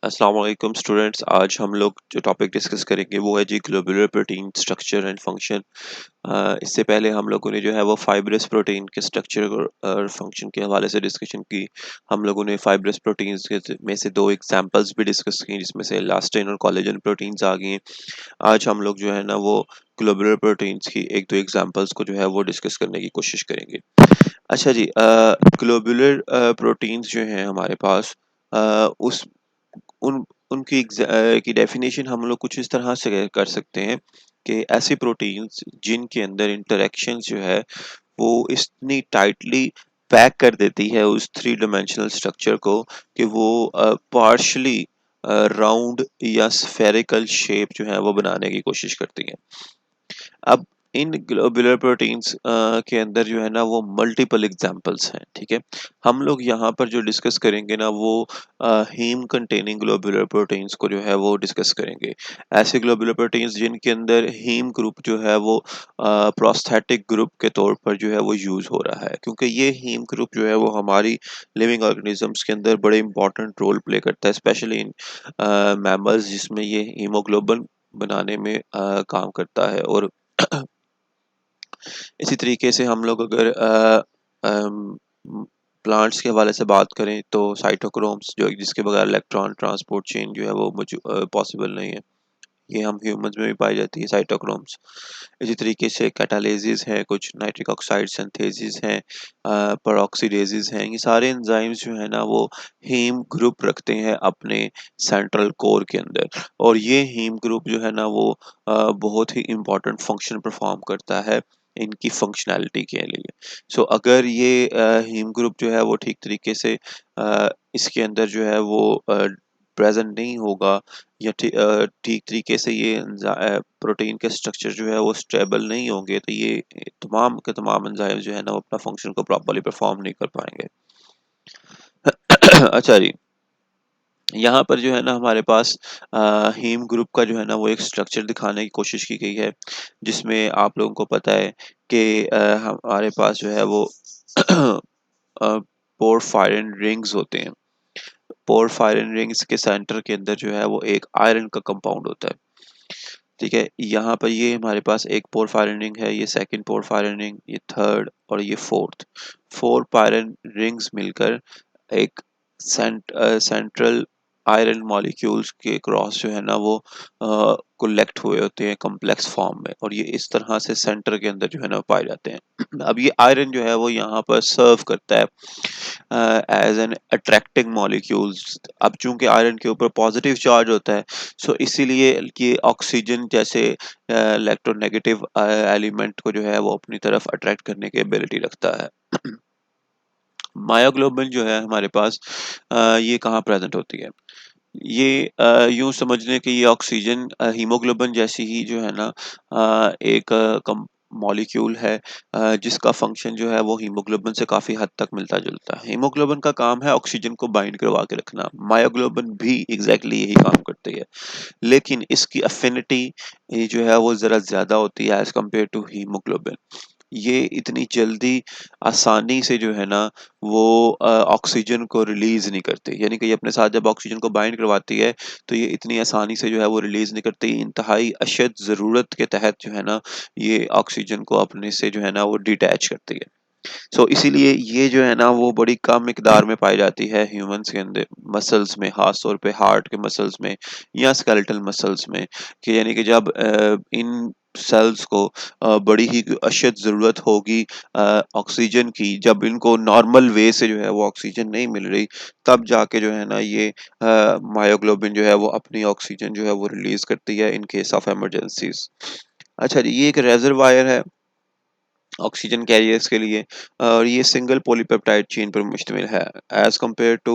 अस्सलाम वालेकुम स्टूडेंट्स। आज हम लोग जो टॉपिक डिस्कस करेंगे वो है जी globular protein structure and function. इससे पहले हम लोगों ने जो है वो फाइब्रस प्रोटीन के स्ट्रक्चर और फंक्शन के हवाले से डिस्कशन की। हम लोगों ने फाइब्रस प्रोटीन्स के में से दो एग्जांपल्स भी डिस्कस की जिसमें से इलास्टिन और कोलेजन प्रोटीन्स आ गई हैं। आज हम लोग जो है ना वो ग्लोबुलर प्रोटीन्स की एक दो एग्जांपल्स को जो है वो डिस्कस करने की कोशिश करेंगे। अच्छा जी, ग्लोबुलर प्रोटीन्स जो हैं हमारे पास, उस उन उनकी की डेफिनेशन हम लोग कुछ इस तरह से कर सकते हैं कि ऐसे प्रोटीन्स जिनके अंदर इंटरेक्शंस जो है वो इतनी टाइटली पैक कर देती है उस थ्री डायमेंशनल स्ट्रक्चर को कि वो पार्शली राउंड या स्फेरिकल शेप जो है वो बनाने की कोशिश करती है। अब इन ग्लोबुलर प्रोटीन्स के अंदर जो है ना वो मल्टीपल एग्जांपल्स हैं, ठीक है। हम लोग यहाँ पर जो डिस्कस करेंगे ना वो हीम कंटेनिंग ग्लोबुलर प्रोटीन्स को जो है वो डिस्कस करेंगे। ऐसे ग्लोबुलर प्रोटीन्स जिनके अंदर हीम ग्रुप जो है वो प्रोस्थेटिक ग्रुप के तौर पर जो है वो यूज हो रहा है, क्योंकि ये हीम ग्रुप जो है वो हमारी लिविंग ऑर्गेनिजम्स के अंदर बड़े इंपॉर्टेंट रोल प्ले करता है, स्पेशली इन मैमल्स जिसमें ये हीमोग्लोबिन बनाने में काम करता है। और इसी तरीके से हम लोग अगर प्लांट्स के हवाले से बात करें तो साइटोक्रोम्स जो जिसके बगैर इलेक्ट्रॉन ट्रांसपोर्ट चेन जो है वो पॉसिबल नहीं है, ये हम ह्यूमंस में भी पाई जाती है साइटोक्रोम्स। इसी तरीके से कैटालेसिस है, कुछ नाइट्रिक ऑक्साइड सिंथेसिस हैं, पेरोक्सीडेजेस हैं, ये सारे एंजाइम्स जो है ना वो हीम ग्रुप रखते हैं अपने सेंट्रल कोर के अंदर। और ये हीम ग्रुप जो है ना वो बहुत ही इम्पोर्टेंट फंक्शन परफॉर्म करता है इनकी फंक्शनैलिटी के लिए। सो अगर ये हीम ग्रुप जो है वो ठीक तरीके से इसके अंदर जो है वो प्रेजेंट नहीं होगा या ठीक तरीके से ये प्रोटीन के स्ट्रक्चर जो है वो स्टेबल नहीं होंगे, तो ये तमाम के तमाम एंजाइम जो है ना वो अपना फंक्शन को प्रॉपर्ली परफॉर्म नहीं कर पाएंगे। अच्छा जी, यहाँ पर जो है ना हमारे पास हीम ग्रुप का जो है ना वो एक स्ट्रक्चर दिखाने की कोशिश की गई है, जिसमें आप लोगों को पता है कि हमारे पास जो है वो पोरफायरिन रिंग्स होते हैं। पोरफायरिन रिंग्स के सेंटर के अंदर जो है वो एक आयरन का कंपाउंड होता है, ठीक है। यहाँ पर ये हमारे पास एक पोरफायरिन रिंग है, ये सेकंड पोरफायरिन रिंग, ये थर्ड और ये फोर्थ। फोर पायरन रिंग्स मिलकर एक सेंट्रल आयरन मॉलिक्यूल्स के क्रॉस जो है ना वो कलेक्ट हुए होते हैं कॉम्प्लेक्स फॉर्म में, और ये इस तरह से सेंटर के अंदर जो है ना पाए जाते हैं। अब ये आयरन जो है वो यहाँ पर सर्व करता है एज एन अट्रैक्टिंग मॉलिक्यूल्स। अब चूंकि आयरन के ऊपर पॉजिटिव चार्ज होता है, सो इसीलिए ये ऑक्सीजन जैसे इलेक्ट्रोनेगेटिव एलिमेंट को जो है वो अपनी तरफ अट्रैक्ट करने की एबिलिटी रखता है। मायोग्लोबिन जो है हमारे पास, ये कहाँ प्रेजेंट होती है? ये यूं समझ लें कि ये ऑक्सीजन हीमोग्लोबिन जैसी ही जो है ना एक मॉलिक्यूल है, जिसका फंक्शन जो है वो हीमोग्लोबिन से काफ़ी हद तक मिलता जुलता है। हीमोग्लोबिन का काम है ऑक्सीजन को बाइंड करवा के रखना, मायोग्लोबिन भी एग्जैक्टली यही काम करती है, लेकिन इसकी अफिनिटी जो है वो ज़रा ज़्यादा होती है एज कम्पेयर टू हीमोग्लोबिन। ये इतनी जल्दी आसानी से जो है ना वो ऑक्सीजन को रिलीज नहीं करती, यानी कि ये अपने साथ जब ऑक्सीजन को बाइंड करवाती है तो ये इतनी आसानी से जो है वो रिलीज नहीं करती। इंतहाई अशद ज़रूरत के तहत जो है ना ये ऑक्सीजन को अपने से जो है ना वो डिटैच करती है। सो इसीलिए ये जो है ना वो बड़ी कम मिकदार में पाई जाती है ह्यूमंस के अंदर मसल्स में, खास तौर पे हार्ट के मसल्स में या स्केलेटल मसल्स में, कि यानी कि जब इन सेल्स को बड़ी ही अशद ज़रूरत होगी ऑक्सीजन की, जब इनको नॉर्मल वे से जो है वो ऑक्सीजन नहीं मिल रही, तब जाके जो है ना ये मायोग्लोबिन जो है वो अपनी ऑक्सीजन जो है वो रिलीज करती है इन केस ऑफ इमरजेंसीज। अच्छा जी, ये एक रेजरवायर है ऑक्सीजन कैरियर्स के लिए, और ये सिंगल पॉलीपेप्टाइड चेन पर मुश्तमिल है एज कम्पेयर टू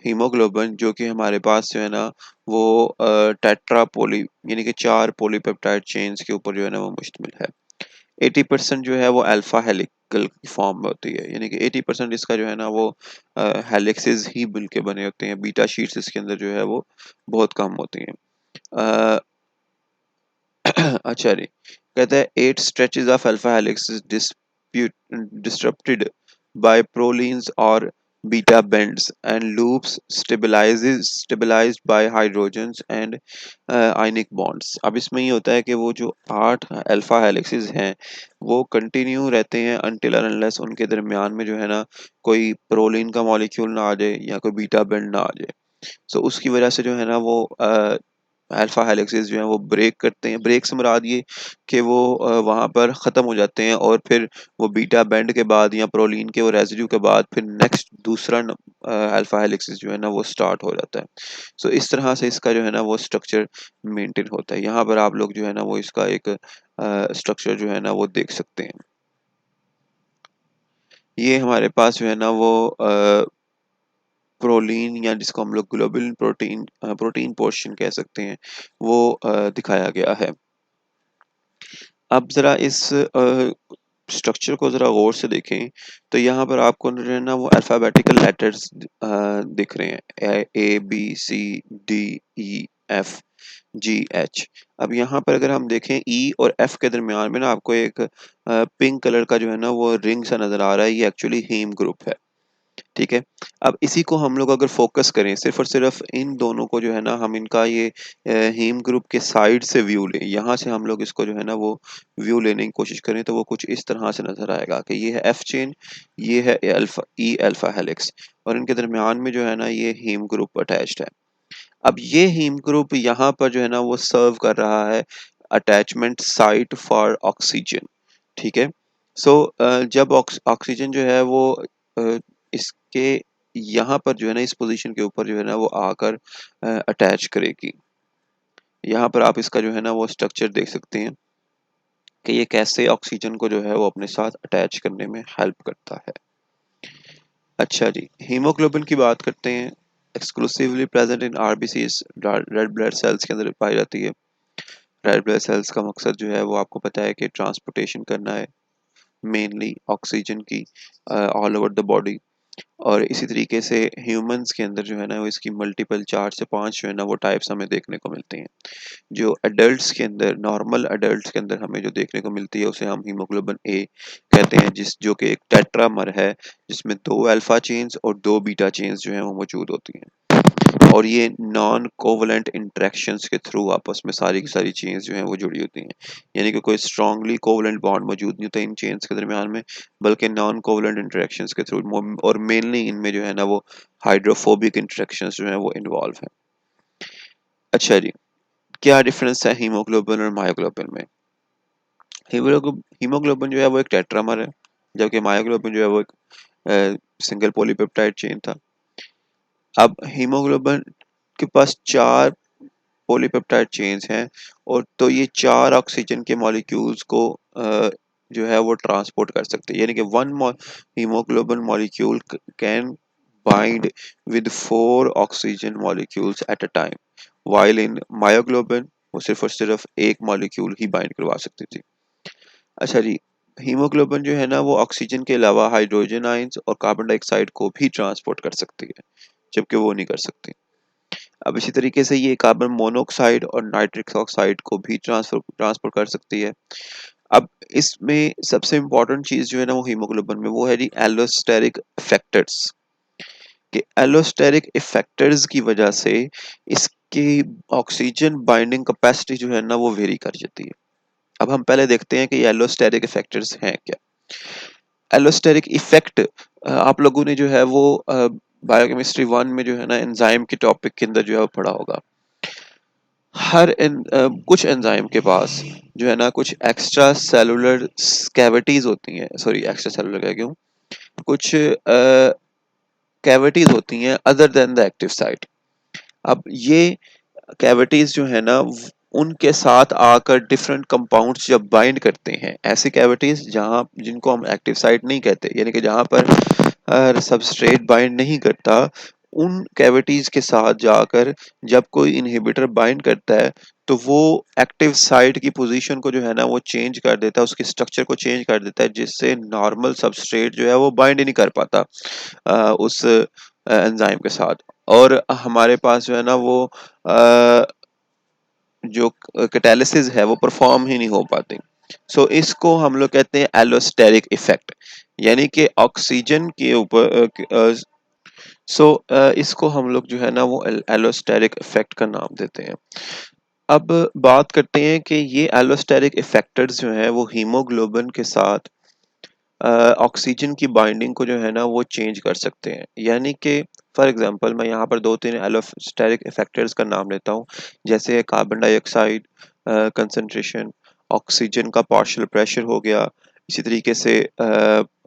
हीमोग्लोबिन, जो कि हमारे पास जो है ना वो टेट्रा पोली यानी कि चार पॉलीपेप्टाइड चेन्स के ऊपर जो है ना वो मुश्तमिल है। 80% जो है वो अल्फा हेलिकल की फॉर्म में होती है, यानी कि 80% इसका जो है ना वो हेलिक्सेस ही मिलके बने होते हैं, बीटा शीट्स इसके अंदर जो है वो बहुत कम होती हैं। अ, अच्छा जी, कहता है 8 stretches of alpha helix is disrupted by prolines or beta bends and loops stabilized by hydrogens and ionic bonds। अब इसमें ये होता है कि वो जो 8 अल्फा हेलिक्सेस हैं वो कंटिन्यू रहते हैं अनटिल अनलेस उनके दरमियान में जो है ना कोई प्रोलीन का मॉलिक्यूल ना आ जाए या कोई बीटा बेंड ना आ जाए। सो उसकी वजह से जो है ना वो अल्फा हेलिक्सेस जो हैं वो ब्रेक करते हैं। ब्रेक से मुराद ये कि वो वहाँ पर ख़त्म हो जाते हैं और फिर वो बीटा बैंड के बाद या प्रोलीन के वो रेजिड्यू के बाद फिर नेक्स्ट दूसरा अल्फा हेलिक्सेस जो है ना वो स्टार्ट हो जाता है। सो इस तरह से इसका जो है ना वो स्ट्रक्चर मेंटेन होता है। यहाँ पर आप लोग जो है ना वो इसका एक स्ट्रक्चर जो है ना वो देख सकते हैं। ये हमारे पास जो है ना वो प्रोलीन या जिसको हम लोग ग्लोबुलिन प्रोटीन पोर्शन कह सकते हैं वो दिखाया गया है। अब ज़रा इस स्ट्रक्चर को ज़रा गौर से देखें तो यहाँ पर आपको जो है ना वो अल्फ़ाबेटिकल लेटर्स दिख रहे हैं A B C D E F G H. अब यहाँ पर अगर हम देखें ई और एफ के दरमियान में ना आपको एक पिंक कलर का जो है ना वो रिंग सा नज़र आ रहा है, ये एक्चुअली हीम ग्रुप है। ठीक है। अब इसी को हम लोग अगर फोकस करें सिर्फ और सिर्फ इन दोनों को जो है ना हम इनका ये हीम ग्रुप के साइड से व्यू लें, यहाँ से हम लोग इसको जो है ना वो व्यू लेने की कोशिश करें तो वो कुछ इस तरह से नजर आएगा कि ये है एफ चेन, ये है अल्फा ई अल्फा हेलिक्स और इनके दरमियान में जो है ना ये हीम ग्रुप अटैच्ड है। अब ये हीम ग्रुप यहाँ पर जो है ना वो सर्व कर रहा है अटैचमेंट साइट फॉर ऑक्सीजन। ठीक है। सो जब ऑक्सीजन जो है वो अ, इसके यहाँ पर जो है ना इस पोजीशन के ऊपर जो है ना वो आकर अटैच करेगी। यहाँ पर आप इसका जो है ना वो स्ट्रक्चर देख सकते हैं कि ये कैसे ऑक्सीजन को जो है वो अपने साथ अटैच करने में हेल्प करता है। अच्छा जी, हीमोग्लोबिन की बात करते हैं। Exclusively present in RBCs, red blood cells के अंदर पाई जाती है। रेड ब्लड सेल्स का मकसद जो है वो आपको पता है कि ट्रांसपोर्टेशन करना है मेनली ऑक्सीजन की ऑल ओवर द बॉडी। और इसी तरीके से ह्यूमंस के अंदर जो है ना वो इसकी मल्टीपल 4 से 5 जो है ना वो टाइप्स हमें देखने को मिलते हैं। जो एडल्ट्स के अंदर नॉर्मल एडल्ट्स के अंदर हमें जो देखने को मिलती है उसे हम हीमोग्लोबिन ए कहते हैं, जिस जो कि एक टेट्रामर है जिसमें 2 अल्फा चेन्स और 2 बीटा चेन्स जो है वो मौजूद होती हैं। और ये नॉन कोवलेंट इंटरेक्शंस के थ्रू आपस में सारी की सारी चेन्स जो हैं वो जुड़ी होती हैं। यानी कि कोई स्ट्रांगली कोवलेंट बॉन्ड मौजूद नहीं होता इन चेन्स के दरमियान में, बल्कि नॉन कोवलेंट इंटरेक्शंस के थ्रू और मेनली इनमें जो है ना वो हाइड्रोफोबिक इंटरेक्शंस जो है वो इन्वॉल्व है। अच्छा जी, क्या डिफरेंस है हीमोग्लोबिन और मायोग्लोबिन में? हीमोग्लोबिन जो है वो एक टेट्रामर है, जबकि मायोग्लोबिन जो है वो एक सिंगल पॉलीपेप्टाइड चेन था। अब हीमोग्लोबिन के पास 4 पॉलीपेप्टाइड चेन्स हैं और तो ये 4 ऑक्सीजन के मॉलिक्यूल्स को जो है वो ट्रांसपोर्ट कर सकते हैं। यानी कि one haemoglobin molecule can bind with 4 oxygen molecules at a time, while in myoglobin वो सिर्फ और सिर्फ एक मॉलिक्यूल ही बाइंड करवा सकती थी। अच्छा जी, हीमोग्लोबिन जो है ना वो ऑक्सीजन के अलावा हाइड्रोजन आयंस और कार्बन डाइऑक्साइड को भी ट्रांसपोर्ट कर सकती है, जबकि वो नहीं कर सकती। अब इसी तरीके से ये कार्बन मोनोऑक्साइड और नाइट्रिक ऑक्साइड को भी ट्रांसफर कर सकती है। अब इसमें सबसे इम्पोर्टेंट चीज जो है ना वो हीमोग्लोबिन में वो है जी एलोस्टेरिक इफेक्टर्स। कि एलोस्टेरिक इफेक्टर्स की वजह से इसकी ऑक्सीजन बाइंडिंग कैपेसिटी जो है ना वो वेरी कर जाती है। अब हम पहले देखते हैं कि ये एलोस्टेरिक इफेक्टर्स हैं क्या। एलोस्टेरिक इफेक्ट आप लोगों ने जो है वो बायोकेमिस्ट्री 1 में जो है ना एंजाइम के टॉपिक के अंदर जो है वो पढ़ा होगा। कुछ एंजाइम के पास जो है ना कुछ एक्स्ट्रा सेलुलर कैविटीज होती हैं, सॉरी एक्स्ट्रा सेलुलर कह क्यों, कुछ कैविटीज होती हैं other than the active site. अब ये कैविटीज जो है ना उनके साथ आकर डिफरेंट कंपाउंड्स जब बाइंड करते हैं, ऐसी कैविटीज जहां जिनको हम एक्टिव साइट नहीं कहते, यानी कि जहां पर सबस्ट्रेट बाइंड नहीं करता, उन कैविटीज के साथ जाकर जब कोई इनहिबिटर बाइंड करता है तो वो एक्टिव साइट की पोजीशन को जो है ना वो चेंज कर देता है, उसके स्ट्रक्चर को चेंज कर देता है, जिससे नॉर्मल सबस्ट्रेट जो है वो बाइंड ही नहीं कर पाता उस एंजाइम के साथ। और हमारे पास जो है ना वो जो कैटालिसिस है वो परफॉर्म ही नहीं हो पाती। सो इसको हम लोग कहते हैं एलोस्टेरिक इफेक्ट। यानी कि ऑक्सीजन के ऊपर इसको हम लोग जो है ना वो एलोस्टेरिक इफेक्ट का नाम देते हैं। अब बात करते हैं कि ये एलोस्टेरिक इफेक्टर्स जो हैं वो हीमोग्लोबिन के साथ ऑक्सीजन की बाइंडिंग को जो है ना वो चेंज कर सकते हैं। यानी कि फॉर एग्जांपल मैं यहाँ पर 2-3 एलोस्टेरिक इफेक्टर्स का नाम लेता हूँ, जैसे कार्बन डाइऑक्साइड कंसंट्रेशन, ऑक्सीजन का पार्शियल प्रेशर हो गया, इसी तरीके से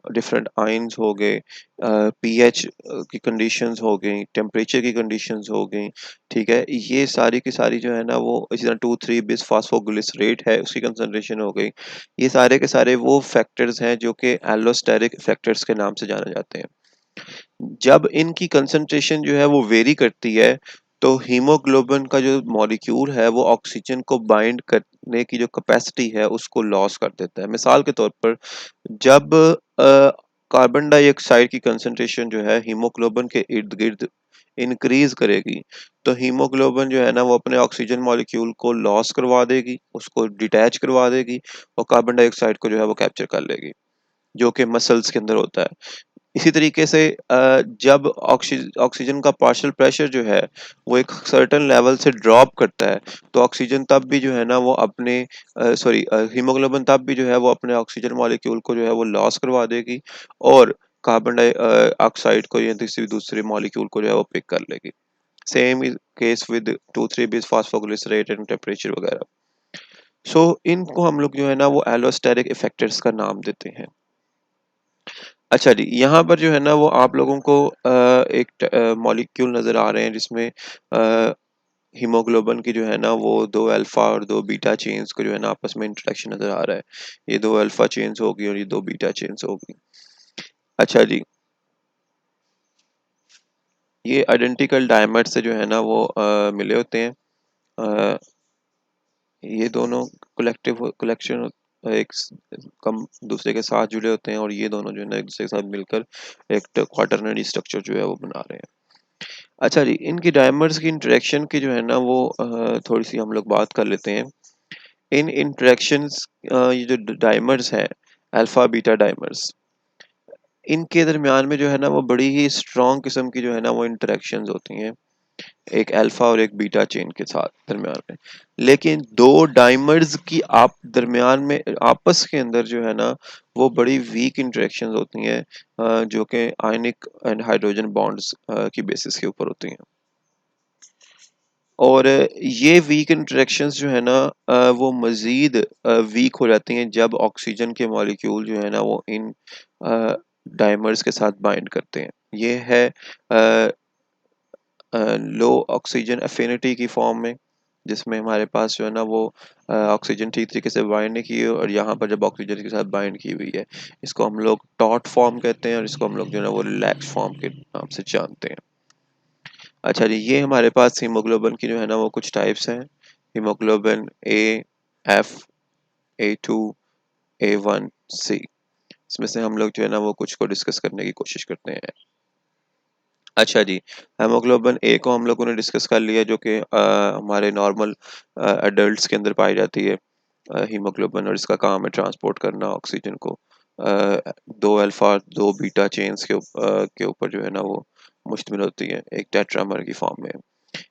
डिफरेंट आयंस हो गए, पीएच की कंडीशंस हो गई, टेम्परेचर की कंडीशंस हो गई, ठीक है। ये सारी की सारी जो है ना वो इसी तरह 2,3 बिस फास्फोग्लिसरेट है उसकी कंसंट्रेशन हो गई। ये सारे के सारे वो फैक्टर्स हैं जो कि एलोस्टेरिक फैक्टर्स के नाम से जाने जाते हैं। जब इनकी कंसंट्रेशन जो है वो वेरी करती है तो हीमोग्लोबिन का जो मॉलिक्यूल है वो ऑक्सीजन को बाइंड करने की जो कैपेसिटी है उसको लॉस कर देता है। मिसाल के तौर पर जब कार्बन डाइऑक्साइड की कंसंट्रेशन जो है हीमोग्लोबिन के इर्द गिर्द इंक्रीज करेगी तो हीमोग्लोबिन जो है ना वो अपने ऑक्सीजन मॉलिक्यूल को लॉस करवा देगी, उसको डिटैच करवा देगी और कार्बन डाइऑक्साइड को जो है वो कैप्चर कर लेगी, जो कि मसल्स के अंदर होता है। इसी तरीके से जब ऑक्सीजन का पार्शियल प्रेशर जो है वो एक सर्टेन लेवल से ड्रॉप करता है तो ऑक्सीजन तब भी जो है ना वो अपने सॉरी हीमोग्लोबिन तब भी जो है वो अपने ऑक्सीजन मॉलिक्यूल को जो है वो लॉस करवा देगी और कार्बन डाइऑक्साइड को या किसी दूसरे मॉलिक्यूल को जो है वो पिक कर लेगी। सेम इज केस विद 2,3 बिस फास्फोग्लिसरेट एंड टेम्परेचर वगैरह। इनको हम लोग जो है ना वो एलोस्टेरिक इफेक्टर्स का नाम देते हैं। अच्छा जी, यहाँ पर जो है ना वो आप लोगों को एक मॉलिक्यूल नज़र आ रहे हैं जिसमें हीमोग्लोबिन की जो है ना वो 2 अल्फ़ा और 2 बीटा चेन्स को जो है ना आपस में इंटरेक्शन नज़र आ रहा है। ये 2 अल्फ़ा चेन्स होगी और ये 2 बीटा चेन्स होगी। अच्छा जी, ये आइडेंटिकल डायमर से जो है ना वो मिले होते हैं। अ, ये दोनों कलेक्शन एक कम दूसरे के साथ जुड़े होते हैं और ये दोनों जो है ना एक दूसरे के साथ मिलकर एक क्वाटरनरी स्ट्रक्चर जो है वो बना रहे हैं। अच्छा जी, इनकी डायमर्स की इंटरेक्शन की जो है ना वो थोड़ी सी हम लोग बात कर लेते हैं। इन इंटरेक्शंस ये जो डायमर्स हैं अल्फा बीटा डायमर्स, इनके दरमियान में जो है ना वो बड़ी ही स्ट्रॉन्ग किस्म की जो है ना वो इंटरेक्शंस होती हैं एक अल्फा और एक बीटा चेन के साथ दरमियान में। लेकिन दो डाइमर्स की आप दरमियान में आपस के अंदर जो है ना वो बड़ी वीक इंटरेक्शंस होती हैं जो कि आयनिक एंड हाइड्रोजन बॉन्ड्स की बेसिस के ऊपर होती हैं। और ये वीक इंटरेक्शंस जो है ना वो मज़ीद वीक हो जाती हैं जब ऑक्सीजन के मॉलिक्यूल जो है ना वो इन डाइमर्स के साथ बाइंड करते हैं। ये है लो ऑक्सीजन एफिनिटी की फॉर्म में, जिसमें हमारे पास जो है ना वो ऑक्सीजन ठीक तरीके से बाइंड नहीं की है और यहाँ पर जब ऑक्सीजन के साथ बाइंड की हुई है इसको हम लोग टॉट फॉर्म कहते हैं और इसको हम लोग जो है ना वो रिलैक्स फॉर्म के नाम से जानते हैं। अच्छा जी, ये हमारे पास हीमोग्लोबिन की जो है ना वो कुछ टाइप्स हैं। Haemoglobin A, F, A2, A1, C। इसमें से हम लोग जो है ना वो कुछ को डिस्कस करने की कोशिश करते हैं। अच्छा जी, हेमोग्लोबिन ए को हम लोगों ने डिस्कस कर लिया जो कि हमारे नॉर्मल एडल्ट्स के अंदर पाई जाती है हीमोग्लोबिन, और इसका काम है ट्रांसपोर्ट करना ऑक्सीजन को। दो अल्फा दो बीटा चेन्स के ऊपर जो है ना वो मुश्तमिल होती है एक टेट्रामर की फॉर्म में।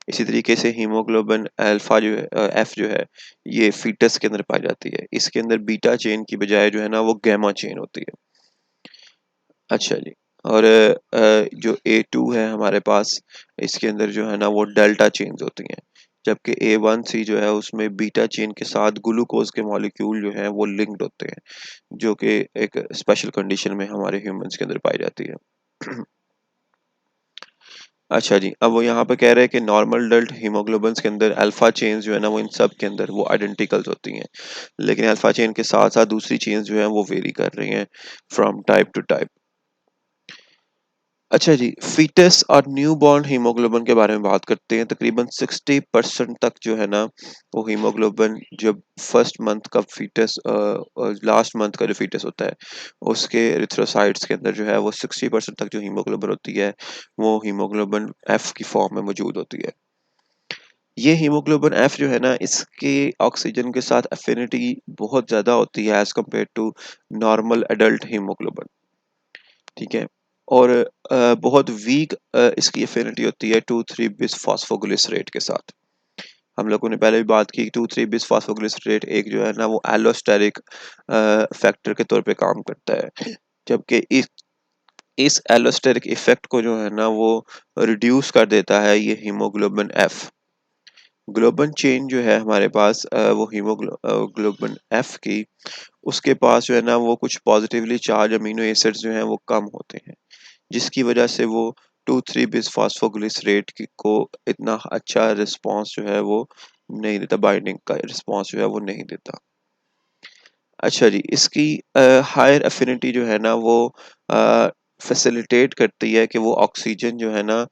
इसी तरीके से हीमोग्लोबिन अल्फा जो है एफ जो है ये फीटस के अंदर पाई जाती है। इसके अंदर बीटा चेन की बजाय जो है ना वो गैमा चेन होती है। अच्छा जी, और जो A2 है हमारे पास इसके अंदर जो है ना वो डेल्टा चेन्स होती हैं, जबकि A1C जो है उसमें बीटा चेन के साथ ग्लूकोज के मॉलिक्यूल जो हैं वो लिंक्ड होते हैं, जो कि एक स्पेशल कंडीशन में हमारे ह्यूमंस के अंदर पाई जाती है। अच्छा जी, अब वो यहाँ पे कह रहे हैं कि नॉर्मल अडल्ट हीमोग्लोबिन्स के अंदर अल्फा चेन्स जो है ना वो इन सब के अंदर वो आइडेंटिकल्स होती हैं, लेकिन अल्फा चेन के साथ साथ दूसरी चेन्स जो हैं वो वेरी कर रही हैं फ्रॉम टाइप टू टाइप। अच्छा जी, फीटस और न्यूबॉर्न हीमोग्लोबिन के बारे में बात करते हैं। तकरीबन 60% तक जो है ना वो हीमोग्लोबिन जब फर्स्ट मंथ का फीटस लास्ट मंथ का जो फीटस होता है उसके एरिथ्रोसाइट्स के अंदर जो है वो 60% तक जो हीमोग्लोबिन होती है वो हीमोग्लोबिन एफ की फॉर्म में मौजूद होती है। ये हीमोग्लोबिन एफ जो है ना इसके ऑक्सीजन के साथ एफिनिटी बहुत ज़्यादा होती है as compared to normal adult haemoglobin, ठीक है। और बहुत वीक इसकी एफिनिटी होती है 2,3 बिस फॉस्फोग्लिसरेट के साथ। हम लोगों ने पहले भी बात की 2,3 बिस फॉस्फोग्लिसरेट एक जो है ना वो एलोस्टेरिक फैक्टर के तौर पे काम करता है, जबकि इस एलोस्टेरिक इफेक्ट को जो है ना वो रिड्यूस कर देता है ये हीमोग्लोबिन एफ। ग्लोबन चेन जो है हमारे पास वो हीमोग्लोबिन एफ की, उसके पास जो है ना वो कुछ पॉजिटिवली चार्ज अमीनो एसिड्स जो हैं वो कम होते हैं, जिसकी वजह से वो 2,3 बिसफॉस्फोग्लिसरेट को इतना अच्छा रिस्पांस जो है वो नहीं देता, बाइंडिंग का रिस्पांस जो है वो नहीं देता। अच्छा जी, इसकी हायर एफिनिटी जो है ना वो फैसिलिटेट करती है कि वो ऑक्सीजन जो है ना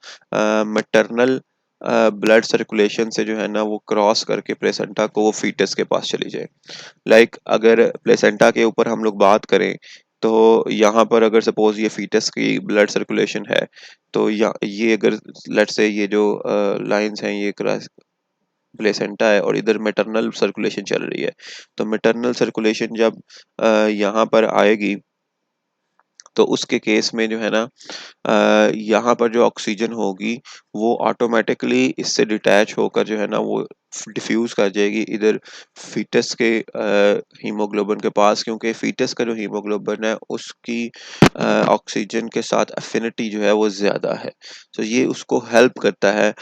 मैटरनल ब्लड सर्कुलेशन से जो है ना वो क्रॉस करके प्लेसेंटा को वो फीटस के पास चली जाए। अगर प्लेसेंटा के ऊपर हम लोग बात करें, तो यहाँ पर अगर सपोज ये फीटस की ब्लड सर्कुलेशन है, तो ये अगर लेट्स से ये जो लाइंस हैं ये प्लेसेंटा है और इधर मैटरनल सर्कुलेशन चल रही है, तो मैटरनल सर्कुलेशन जब यहाँ पर आएगी, तो उसके केस में जो है ना यहाँ पर जो ऑक्सीजन होगी वो ऑटोमेटिकली इससे डिटैच होकर जो है ना वो डिफ्यूज कर जाएगी इधर फीटस के हीमोग्लोबिन के पास, क्योंकि फीटस का जो हीमोग्लोबिन है उसकी ऑक्सीजन के साथ अफिनिटी जो है वो ज़्यादा है। तो ये उसको हेल्प करता है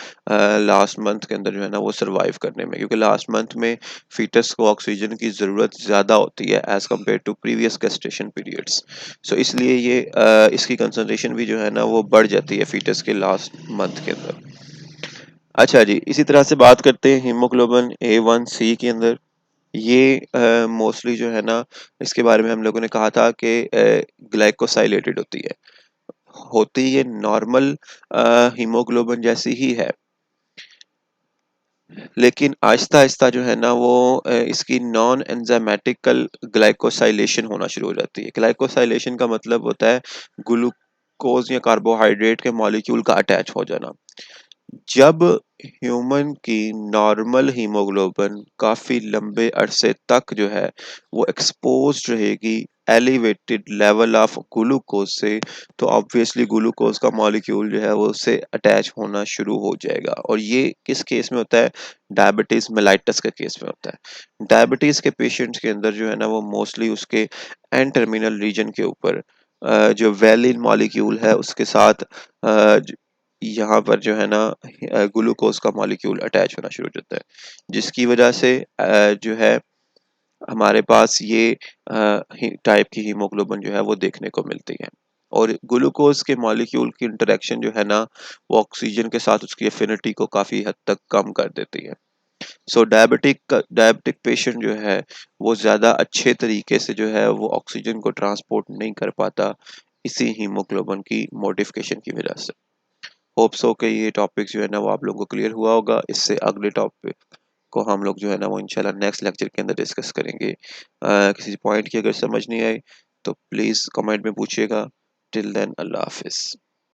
लास्ट मंथ के अंदर जो है ना वो सरवाइव करने में, क्योंकि लास्ट मंथ में फीटस को ऑक्सीजन की ज़रूरत ज़्यादा होती है as compared to previous gestation periods. So इसलिए ये इसकी कंसंट्रेशन भी जो है ना वो बढ़ जाती है फीटस के लास्ट मंथ के अंदर। अच्छा जी, इसी तरह से बात करते हैं हीमोग्लोबिन A1C के अंदर। ये मोस्टली जो है ना इसके बारे में हम लोगों ने कहा था कि ग्लाइकोसाइलेटेड होती ये नॉर्मल हीमोग्लोबिन जैसी ही है, लेकिन आहिस्ता-आहिस्ता जो है ना वो इसकी नॉन एंजाइमेटिकल ग्लाइकोसाइलेशन होना शुरू हो जाती है। ग्लाइकोसाइलेशन का मतलब होता है ग्लूकोज या कार्बोहाइड्रेट के मॉलिक्यूल का अटैच हो जाना। जब ह्यूमन की नॉर्मल हीमोग्लोबिन काफ़ी लंबे अरसे तक जो है वो एक्सपोज्ड रहेगी एलिवेटेड लेवल ऑफ ग्लूकोज से, तो ऑब्वियसली ग्लूकोज का मॉलिक्यूल जो है वो उससे अटैच होना शुरू हो जाएगा। और ये किस केस में होता है? डायबिटीज मेलाइटस के केस में होता है। डायबिटीज के पेशेंट्स के अंदर जो है ना वो मोस्टली उसके एंड टर्मिनल रीजन के ऊपर जो वेलिन मॉलिक्यूल है उसके साथ यहाँ पर जो है ना ग्लूकोज का मॉलिक्यूल अटैच होना शुरू हो जाता है, जिसकी वजह से जो है हमारे पास ये टाइप की हीमोग्लोबिन जो है वो देखने को मिलती है। और ग्लूकोज के मॉलिक्यूल की इंटरेक्शन जो है ना वो ऑक्सीजन के साथ उसकी एफिनिटी को काफ़ी हद तक कम कर देती है। सो डायबिटिक पेशेंट जो है वो ज़्यादा अच्छे तरीके से जो है वो ऑक्सीजन को ट्रांसपोर्ट नहीं कर पाता, इसी हीमोग्लोबिन की मॉडिफिकेशन की वजह से। होप सो कि ये टॉपिक जो है ना वो आप लोगों को क्लियर हुआ होगा। इससे अगले टॉपिक को हम लोग जो है ना वो इंशाल्लाह नेक्स्ट लेक्चर के अंदर डिस्कस करेंगे। किसी पॉइंट की अगर समझ नहीं आई तो प्लीज़ कमेंट में पूछिएगा। टिल देन अल्लाह हाफ़िज़।